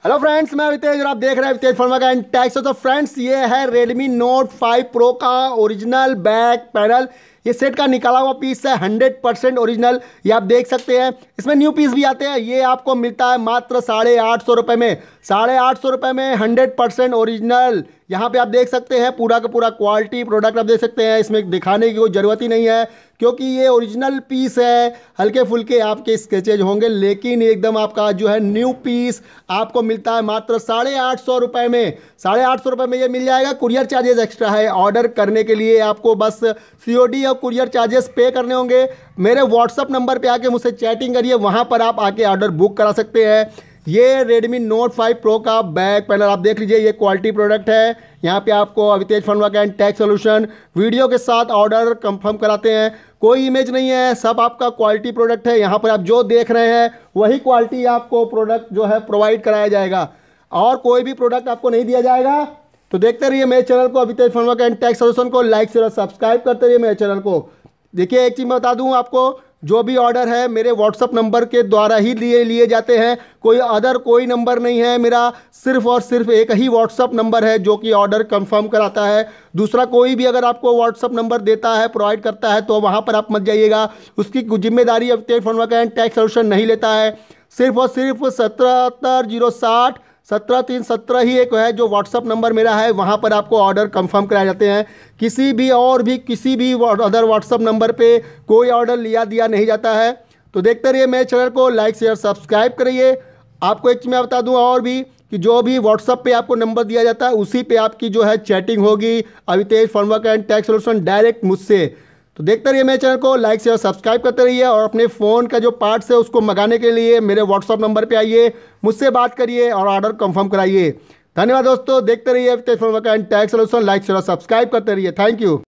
Hello friends, मैं अवितेज और आप देख रहे हैं अवितेज फनवर्क्स&टेक। तो फ्रेंड्स, ये है रेडमी नोट 5 प्रो का ओरिजिनल बैक पैनल। ये सेट का निकाला हुआ पीस है, 100% ओरिजिनल। ये आप देख सकते हैं। इसमें न्यू पीस भी आते हैं। ये आपको मिलता है मात्र 850 रुपये में। 850 रुपये में 100% ओरिजिनल। यहाँ पे आप देख सकते हैं पूरा का पूरा क्वालिटी प्रोडक्ट आप देख सकते हैं। इसमें दिखाने की कोई ज़रूरत ही नहीं है क्योंकि ये ओरिजिनल पीस है। हल्के फुल्के आपके स्केचेज होंगे लेकिन एकदम आपका जो है न्यू पीस आपको मिलता है मात्र 850 रुपये में। 850 रुपये में ये मिल जाएगा। कुरियर चार्जेस एक्स्ट्रा है। ऑर्डर करने के लिए आपको बस COD और कुरियर चार्जेस पे करने होंगे। मेरे व्हाट्सअप नंबर पे आके मुझसे चैटिंग करिए, वहाँ पर आप आके ऑर्डर बुक करा सकते हैं। ये रेडमी नोट 5 प्रो का बैक पैनल आप देख लीजिए। ये क्वालिटी प्रोडक्ट है। यहाँ पे आपको अवितेज फनवर्क्स&टेक सॉल्यूशन वीडियो के साथ ऑर्डर कंफर्म कराते हैं। कोई इमेज नहीं है, सब आपका क्वालिटी प्रोडक्ट है। यहाँ पर आप जो देख रहे हैं वही क्वालिटी आपको प्रोडक्ट जो है प्रोवाइड कराया जाएगा और कोई भी प्रोडक्ट आपको नहीं दिया जाएगा। तो देखते रहिए मेरे चैनल को, अवितेज फनवर्क्स&टेक सॉल्यूशन को लाइक शेयर सब्सक्राइब करते रहिए मेरे चैनल को। देखिए, एक चीज़ मैं बता दूँ आपको, जो भी ऑर्डर है मेरे व्हाट्सअप नंबर के द्वारा ही लिए जाते हैं। कोई नंबर नहीं है मेरा। सिर्फ और सिर्फ एक ही व्हाट्सअप नंबर है जो कि ऑर्डर कंफर्म कराता है। दूसरा कोई भी अगर आपको व्हाट्सअप नंबर देता है, प्रोवाइड करता है, तो वहाँ पर आप मत जाइएगा। उसकी जिम्मेदारी अवितेज फनवर्क्स&टेक सॉल्यूशन नहीं लेता है। सिर्फ और सिर्फ 77060 17317 ही एक है जो व्हाट्सअप नंबर मेरा है। वहाँ पर आपको ऑर्डर कंफर्म कराए जाते हैं। किसी भी अदर व्हाट्सअप नंबर पे कोई ऑर्डर लिया दिया नहीं जाता है। तो देखते रहिए मेरे चैनल को, लाइक शेयर सब्सक्राइब करिए। आपको एक चीज़ मैं बता दूं और भी कि जो भी व्हाट्सअप पे आपको नंबर दिया जाता है उसी पे आपकी जो है चैटिंग होगी अवितेज फनवर्क्स&टेक सॉल्यूशन डायरेक्ट मुझसे। तो देखते रहिए मेरे चैनल को, लाइक शेयर सब्सक्राइब करते रहिए और अपने फ़ोन का जो पार्ट्स है उसको मंगाने के लिए मेरे व्हाट्सअप नंबर पे आइए, मुझसे बात करिए और ऑर्डर कंफर्म कराइए। धन्यवाद दोस्तों, देखते रहिए Avitej फनवर्क्स&टेक solution, like share subscribe करते रहिए। Thank you.